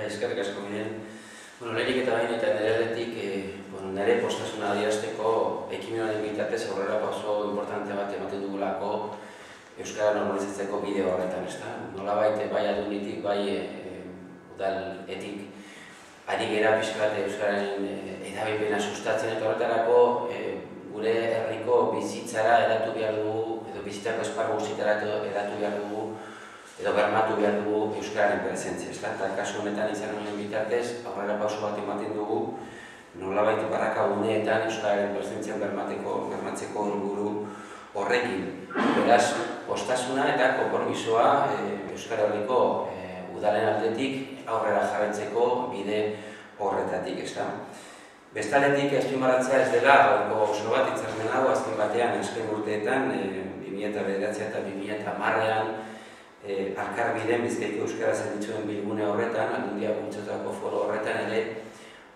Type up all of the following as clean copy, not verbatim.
Eskerrik asko Miren. Lehenik eta bain eta nire aldetik nire postasuna adierazteko ekimenaren bitartez aurrera pauso importante bat ematen dugulako euskara normalizatzeko bideo horretan, ezta? Nolabait bai Aldunditik, bai udaletik ari gera pixka bat euskararen erabilpena sustatzen eta horretarako gure herriko bizitzara hedatu behar dugu, edo bizitzako esparru guztietara hedatu behar dugu, edo bermatu behar dugu euskararen presentzia, ezta? Eta kasu honetan izan honen bitartez aurrera pauso bat ematen dugu nolabait barrakaguneetan euskararen presentzia bermatzeko helburu horrekin. Beraz, postasuna eta konpromisoa Euskal Herriko udalen aldetik aurrera jarraitzeko bide horretatik, ezta? Bestaldetik azpimarratzea ez dela gaurko oso bat hitzarmen hau azken batean azken urteetan 2009 eta 2010ean Alkarbiden Bizkaiko euskara zerbitzuen bilgune horretan, Aldundiak bultzatutako foro horretan ere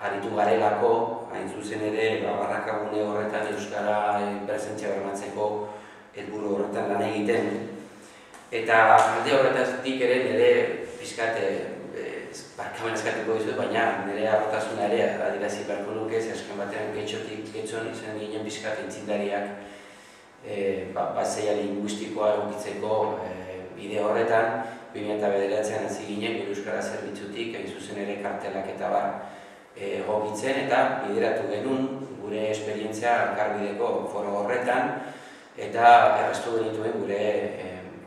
aritu garelako, hain zuzen ere barrakagune horretan euskara presentzia bermatzeko helburu horretan lan egiten. Eta alde horretatik ere nire pixkat barkamen eskatuko dizut, baina nire harrotasuna ere adierazi beharko nuke, azken batean getxon izan ginen pixkat intzindariak baseia linguistikoa egokitzeko bide horretan 2009an hasi ginen euskara zerbitzutik, hain zuzen ere kartelak eta bar egokitzen eta bideratu genuen gure esperientzia Alkarbideko foro horretan eta erraztu genituen gure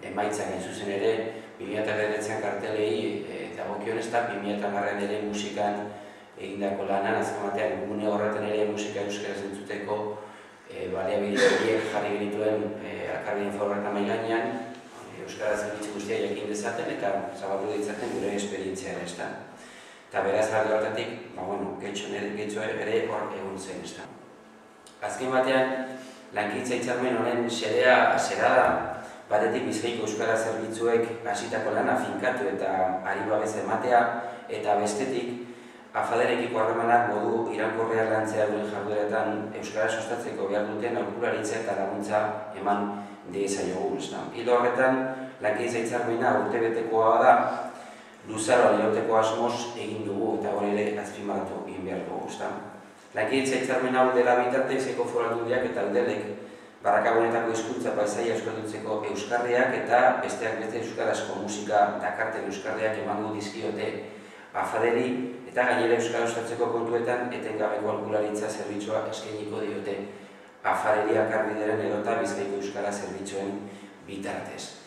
emaitzak hain zuzen ere 2009an kartelei dagokion ez da 2010an ere musikan egindako lanan, azken batean gune horretan ere musika euskaraz entzuteko baliabide horiek jarri genituen Alkarbiden foro horretan mahai gainean euskara zerbitzu guztia jakin dezaten eta zabaldu ditzaten gure esperientzia ere, ezta? Eta beraz alde horretatik, getxo ere hor egon zen, ezta? Azken batean, lankidetza hitzarmen honen xedea zera da, batetik Bizkaiko euskara zerbitzuek hasitako lana finkatu eta ari babes ematea, eta bestetik, afaderekiko harremanak modu iraunkorrean lantzea duen jardueretan euskara sustatzeko behar duten aholkularitza eta laguntza eman diezaiogun, ezta? Ildo horretan, lankidetza hitzarmena urtebetekoa da, luzaroan irauteko asmoz egin dugu eta hori ere azpimarratu egin behar dugu, ezta? Lankidetza hitzarmen hau dela bitartez Eko Foru Aldundiak eta Eudelek barrakagunetako hizkuntza paisaia euskaldutzeko euskarriak eta besteak beste euskarazko musika dakarten euskarriak emango dizkiote afaderi eta gainera euskara sustatzeko kontuetan etengabeko aholkularitza zerbitzua eskainiko diote afaderi Alkarbideren edota Bizkaiko euskara zerbitzuen bitartez.